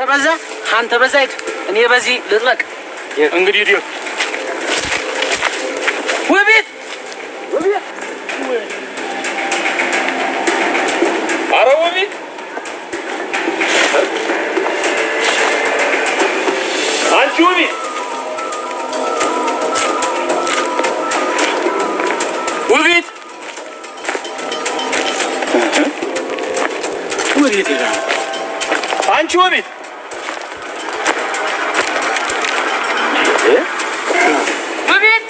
አንተ በዛ ሂድ እኔ በዚህ ልጥለቅ እንግዲህ ዲዮ ወቤት ኧረ ወቤት አንቺ ወቤት ወቤት ወዴት ይላል አንቺ ወቤት ወቤት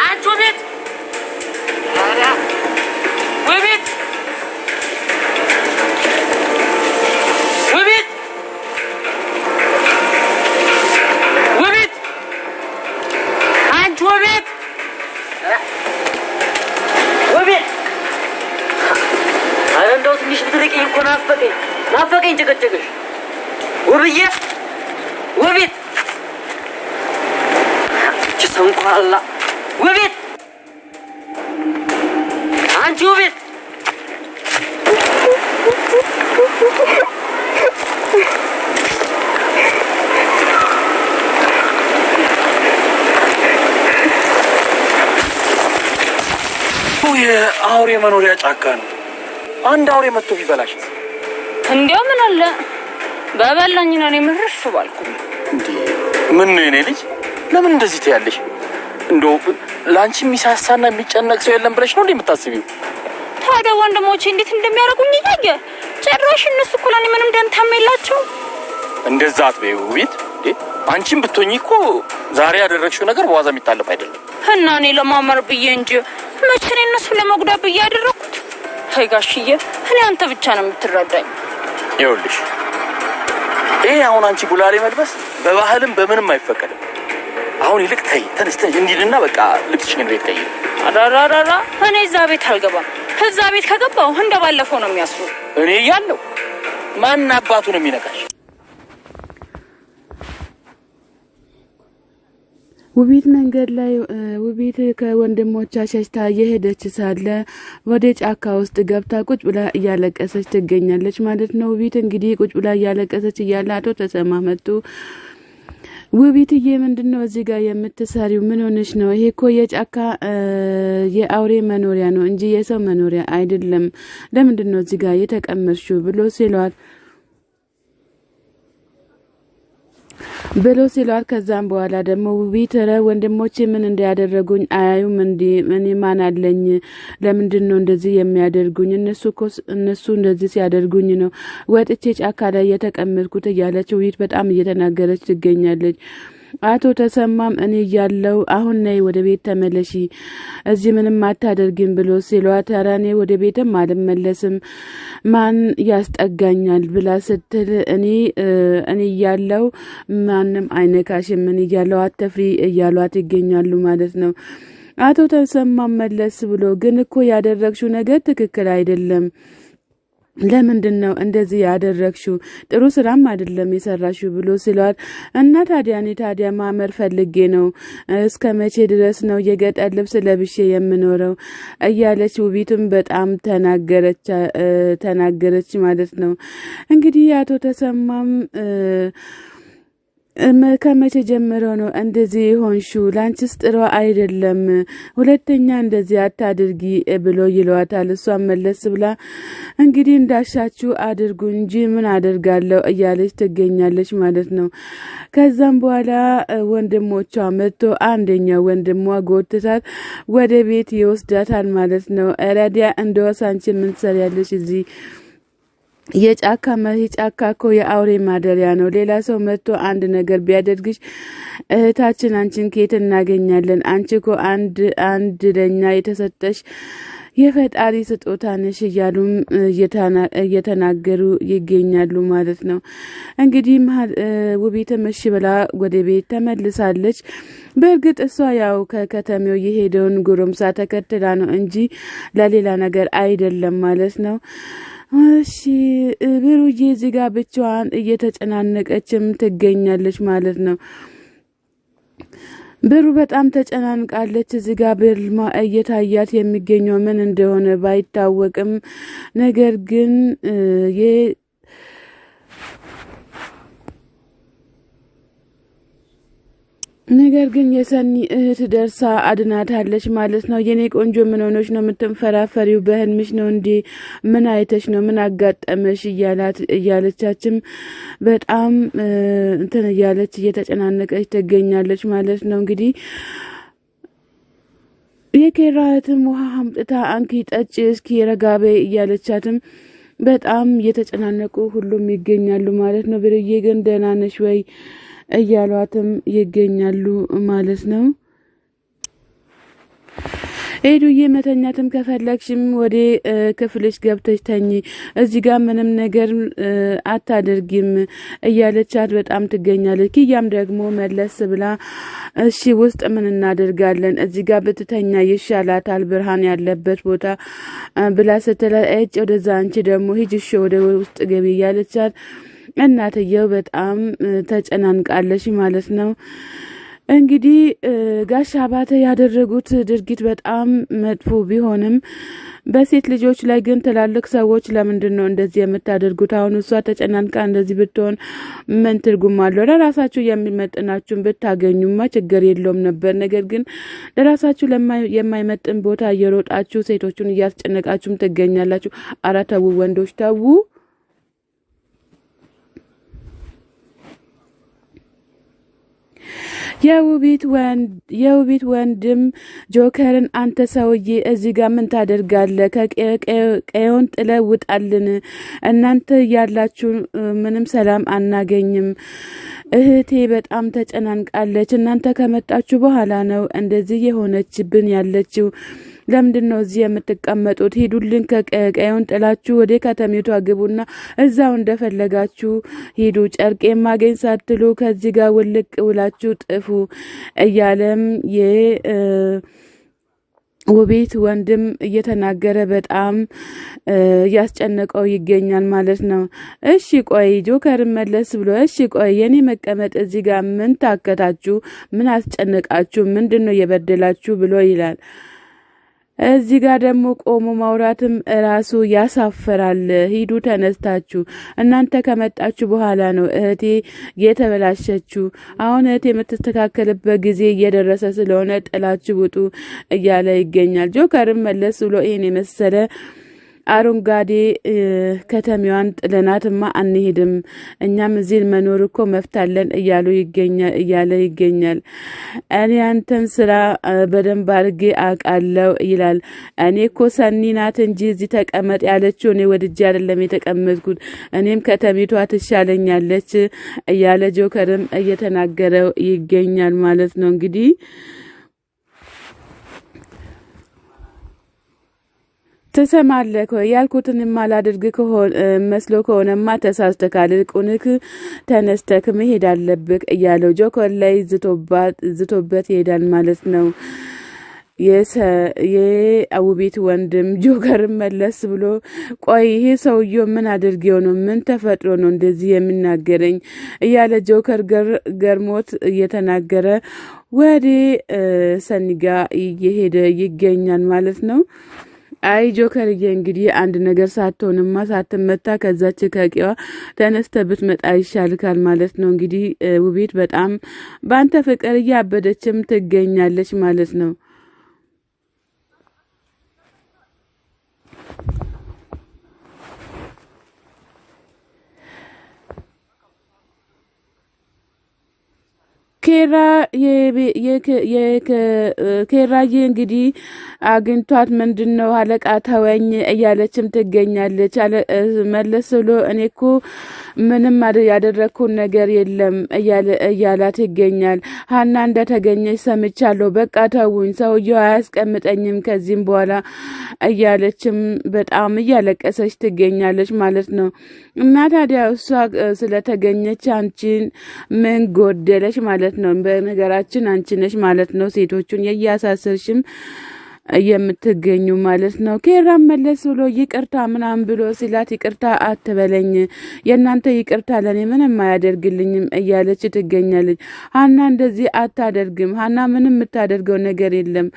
አንቺ ወቤት አራ ወቤት ወቤት ወቤት አንቺ ወቤት ወቤት እንደው ትንሽ ብትርቂኝ እኮ ናፈቀኝ ጭቅጭቅሽ ውብዬ ወቤት ተንኳላ ወቤት አንቺ ወቤት የአውሬ መኖሪያ ጫካ ነው አንድ አውሬ መጥቶ ቢበላሽ እንዴው ምን አለ በበላኝ ነው ምርሽ ባልኩ እንዴ ምን ነው የኔ ልጅ ለምን እንደዚህ ትያለሽ እንደው ላንቺ የሚሳሳና የሚጨነቅ ሰው የለም ብለሽ ነው እንደምታስቢው ታዲያ ወንድሞቼ እንዴት እንደሚያረጉኝ ይያየ ጭራሽ እነሱ እኮ ለኔ ምንም ደንታም የላቸው እንደዛ አትበይው ቤት አንቺም ብትሆኚ እኮ ዛሬ ያደረግሽው ነገር በዋዛ የሚታለፍ አይደለም እና እኔ ለማመር ብዬ እንጂ መቼ ነው እነሱ ለመጉዳት ብዬ ያደረኩት ሀይ ጋሽዬ እኔ አንተ ብቻ ነው የምትረዳኝ ይኸውልሽ ይሄ አሁን አንቺ ጉላሌ መልበስ በባህልም በምንም አይፈቀድም አሁን ይልቅ ተይ ተነስተሽ እንዲልና በቃ ልብስሽን ቤት ቀይሪ አራራራ እኔ እዛ ቤት አልገባም እዛ ቤት ከገባው እንደባለፈው ነው የሚያስሩ እኔ ያለው ማን አባቱ ነው የሚነካሽ ውቢት መንገድ ላይ ውቢት ከወንድሞቿ ሸሽታ የሄደች ሳለ ወደ ጫካ ውስጥ ገብታ ቁጭ ብላ እያለቀሰች ትገኛለች ማለት ነው ውቢት እንግዲህ ቁጭ ብላ እያለቀሰች እያለ አቶ ተሰማ መጡ ውቢትዬ ምንድነው እዚህ ጋር የምትሰሪው ምን ሆነሽ ነው ይሄ እኮ የጫካ የአውሬ መኖሪያ ነው እንጂ የሰው መኖሪያ አይደለም ለምንድነው እዚህ ጋር የተቀመጥሽው ብሎ ሲሏል ከዛም በኋላ ደግሞ ውቢት ወንድሞቼ ምን እንዲያደርጉኝ አያዩም እንዴ ምን ማን አለኝ ለምንድነው እንደዚህ የሚያደርጉኝ እነሱ እንደዚህ ሲያደርጉኝ ነው ወጥቼ ጫካ ላይ የተቀመጥኩት እያለች ውቢት በጣም እየተናገረች ትገኛለች አቶ ተሰማም እኔ ያለው አሁን ነይ ወደ ቤት ተመለሺ እዚህ ምንም አታደርጊም ብሎ ሲሏት ኧረ እኔ ወደ ቤትም አልመለስም ማን ያስጠጋኛል ብላ ስትል እኔ ያለው ማንም አይነካሽም ምን ያለው አትፍሪ እያሏት ይገኛሉ ማለት ነው አቶ ተሰማም መለስ ብሎ ግን እኮ ያደረግሽው ነገር ትክክል አይደለም ለምንድነው እንደዚህ ያደረግሽው ጥሩ ስራም አይደለም የሰራሽው ብሎ ሲሏል እና ታዲያ ማመር ፈልጌ ነው እስከመቼ ድረስ ነው የገጠር ልብስ ለብሼ የምኖረው እያለች ውቢቱም በጣም ተናገረች ማለት ነው እንግዲህ አቶ ተሰማም ከመቼ ጀምሮ ነው እንደዚህ ሆንሽው ላንቺስ ጥሩ አይደለም ሁለተኛ እንደዚህ አታድርጊ ብሎ ይሏታል እሷም መለስ ብላ እንግዲህ እንዳሻችሁ አድርጉ እንጂ ምን አደርጋለሁ እያለች ትገኛለች ማለት ነው ከዛም በኋላ ወንድሞቿ መጥቶ አንደኛው ወንድሟ ጎትታት ወደ ቤት ይወስዳታል ማለት ነው አራዲያ እንደወሳንቺ ምን ትሰሪያለሽ እዚህ የጫካ እኮ የአውሬ ማደሪያ ነው ሌላ ሰው መጥቶ አንድ ነገር ቢያደርግሽ እህታችን አንቺን ከየት እናገኛለን አንቺ እኮ አንድ ለኛ የተሰጠሽ የፈጣሪ ስጦታ ነሽ እያሉም እየተናገሩ ይገኛሉ ማለት ነው እንግዲህ ውቢት መሽ ብላ ወደ ቤት ተመልሳለች በእርግጥ እሷ ያው ከከተማው የሄደውን ጉሩምሳ ተከትላ ነው እንጂ ለሌላ ነገር አይደለም ማለት ነው እሺ ብሩዬ እዚህ ጋር ብቻዋን እየተጨናነቀችም ትገኛለች ማለት ነው ብሩ በጣም ተጨናንቃለች እዚህ ጋር ብልማ እየታያት የሚገኘው ምን እንደሆነ ባይታወቅም ነገር ግን ነገር ግን የሰኒ እህት ደርሳ አድናታለች ማለት ነው። የኔ ቆንጆ ምን ሆነሽ ነው የምትንፈራፈሪው? በህልምሽ ነው እንዴ? ምን አይተሽ ነው? ምን አጋጠመሽ? እያለቻችም በጣም እንትን እያለች እየተጨናነቀች ትገኛለች ማለት ነው። እንግዲህ የኬራ እህትም ውሃ አምጥታ አንኪ ጠጪ እስኪ ረጋቤ እያለቻትም በጣም እየተጨናነቁ ሁሉም ይገኛሉ ማለት ነው። ብርዬ ግን ደህና ነሽ ወይ እያሏትም ይገኛሉ ማለት ነው። ሄዱዬ መተኛትም ከፈለግሽም ወደ ክፍልሽ ገብተሽ ተኝ፣ እዚህ ጋር ምንም ነገር አታደርጊም እያለቻት በጣም ትገኛለች። ኪያም ደግሞ መለስ ብላ እሺ ውስጥ ምን እናደርጋለን እዚህ ጋር ብትተኛ ይሻላታል ብርሃን ያለበት ቦታ ብላ ስትለእጭ ወደዛ አንቺ ደግሞ ሂጅሽ ወደ ውስጥ ገቢ እያለቻት እናትየው በጣም ተጨናንቃለች ማለት ነው። እንግዲህ ጋሽ አባተ ያደረጉት ድርጊት በጣም መጥፎ ቢሆንም በሴት ልጆች ላይ ግን ትላልቅ ሰዎች ለምንድን ነው እንደዚህ የምታደርጉት? አሁን እሷ ተጨናንቃ እንደዚህ ብትሆን ምን ትርጉም አለው? ለራሳችሁ የሚመጥናችሁን ብታገኙማ ችግር የለውም ነበር። ነገር ግን ለራሳችሁ የማይመጥን ቦታ እየሮጣችሁ ሴቶቹን እያስጨነቃችሁም ትገኛላችሁ። ኧረ ተው ወንዶች ተው። የውቢት ወንድም ጆከርን አንተ ሰውዬ እዚህ ጋር ምን ታደርጋለህ? ከቀየውን ጥለህ ውጣልን። እናንተ ያላችሁ ምንም ሰላም አናገኝም። እህቴ በጣም ተጨናንቃለች። እናንተ ከመጣችሁ በኋላ ነው እንደዚህ የሆነችብን ያለችው። ለምንድን ነው እዚህ የምትቀመጡት? ሂዱልን፣ ከቀየውን ጥላችሁ ወደ ከተሜቷ ግቡና እዛው እንደፈለጋችሁ ሂዱ። ጨርቄ ማገኝ ሳትሉ ከዚህ ጋር ውልቅ ውላችሁ ጥፉ እያለም ውቤት ወንድም እየተናገረ በጣም ያስጨነቀው ይገኛል ማለት ነው። እሺ ቆይ ጆከር መለስ ብሎ እሺ ቆይ የኔ መቀመጥ እዚህ ጋር ምን ታከታችሁ? ምን አስጨነቃችሁ? ምንድነው የበደላችሁ? ብሎ ይላል። እዚህ ጋር ደግሞ ቆሞ ማውራትም ራሱ ያሳፈራል። ሂዱ ተነስታችሁ። እናንተ ከመጣችሁ በኋላ ነው እህቴ የተበላሸችው። አሁን እህቴ የምትስተካከልበት ጊዜ እየደረሰ ስለሆነ ጥላችሁ ውጡ እያለ ይገኛል። ጆከርም መለስ ብሎ ይሄን የመሰለ አረንጓዴ ከተማዋን ጥለናትማ አንሄድም፣ እኛም እዚህ መኖር እኮ መፍታለን እያለ ይገኛል። እኔ አንተን ስራ በደንብ አድርጌ አውቃለሁ ይላል። እኔ እኮ ሰኒ ናት እንጂ እዚህ ተቀመጥ ያለችው እኔ ወድጄ አይደለም የተቀመጥኩት፣ እኔም ከተሜቷ ትሻለኛለች እያለ ጆከርም እየተናገረው ይገኛል ማለት ነው። እንግዲህ ትሰማለህ ያልኩትን ማላደርግ መስሎ ከሆነማ ተሳስተካል። ቁንክ ተነስተክ መሄድ አለብክ እያለው ጆከር ላይ ዝቶበት ይሄዳል ማለት ነው። የውቢት ወንድም ጆከር መለስ ብሎ ቆይ ይሄ ሰውዬው ምን አድርጌው ነው? ምን ተፈጥሮ ነው እንደዚህ የሚናገረኝ? እያለ ጆከር ገርሞት እየተናገረ ወደ ሰኒጋ እየሄደ ይገኛል ማለት ነው። አይ ጆከርዬ እንግዲህ አንድ ነገር ሳትሆንማ ሳትመታ ከዛች ከቂዋ ተነስተ ብትመጣ ይሻልካል ማለት ነው። እንግዲህ ውቢት በጣም በአንተ ፍቅር እያበደችም ትገኛለች ማለት ነው። ኬራዬ እንግዲህ አግኝቷት ምንድነው አለቃ ተወኝ እያለችም ትገኛለች። መለስ ብሎ እኔ እኮ ምንም ያደረኩት ነገር የለም እያላት ይገኛል። ሀና እንደተገኘች ሰምቻለሁ፣ በቃ ተውኝ፣ ሰውየው አያስቀምጠኝም ከዚህም በኋላ እያለችም በጣም እያለቀሰች ትገኛለች ማለት ነው። እና ታዲያ እሷ ስለተገኘች አንቺን ምን ጎደለች ማለት ነው? በነገራችን አንቺ ነሽ ማለት ነው ሴቶቹን የያሳሰርሽም የምትገኙ ማለት ነው። ኬራም መለስ ብሎ ይቅርታ ምናምን ብሎ ሲላት ይቅርታ አትበለኝ፣ የእናንተ ይቅርታ ለኔ ምንም አያደርግልኝም እያለች ትገኛለች። ሀና እንደዚህ አታደርግም፣ ሀና ምንም የምታደርገው ነገር የለም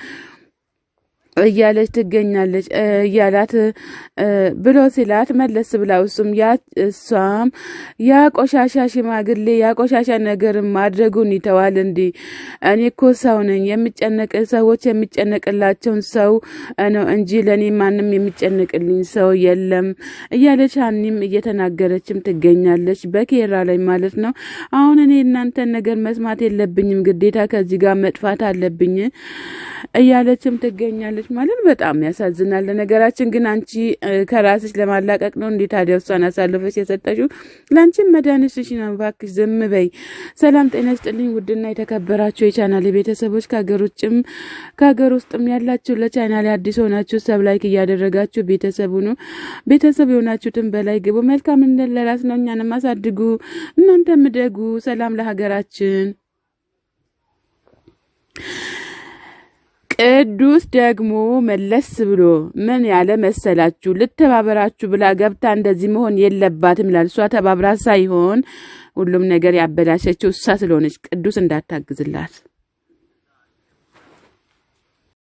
እያለች ትገኛለች እያላት ብሎ ሲላት መለስ ብላ እሷም ያ ቆሻሻ ሽማግሌ ያ ቆሻሻ ነገር ማድረጉን ይተዋል እንዴ? እኔ እኮ ሰው ነኝ፣ ሰዎች የሚጨነቅላቸውን ሰው ነው እንጂ ለኔ ማንም የሚጨነቅልኝ ሰው የለም እያለች ሀኒም እየተናገረችም ትገኛለች በኬራ ላይ ማለት ነው። አሁን እኔ እናንተን ነገር መስማት የለብኝም፣ ግዴታ ከዚህ ጋር መጥፋት አለብኝ እያለችም ትገኛለች ማለት በጣም ያሳዝናል። ነገራችን ግን አንቺ ከራስሽ ለማላቀቅ ነው እንዴ ታዲያ እሷን አሳልፈሽ የሰጠሽው? ላንቺም መድኃኒትሽ ነው፣ እባክሽ ዝም በይ። ሰላም ጤና ይስጥልኝ ውድና የተከበራችሁ የቻናሌ ቤተሰቦች ከሀገር ውስጥም ያላችሁ ለቻናሌ አዲስ ሆናችሁ ሰብ ላይክ እያደረጋችሁ ቤተሰብ የሆናችሁትን በላይ ግቡ። መልካም እንደለራስ ነው፣ እኛንም አሳድጉ፣ እናንተም ደጉ። ሰላም ለሀገራችን። ቅዱስ ደግሞ መለስ ብሎ ምን ያለ መሰላችሁ? ልተባበራችሁ ብላ ገብታ እንደዚህ መሆን የለባትም ይላል። እሷ ተባብራ ሳይሆን ሁሉም ነገር ያበላሸችው እሷ ስለሆነች ቅዱስ እንዳታግዝላት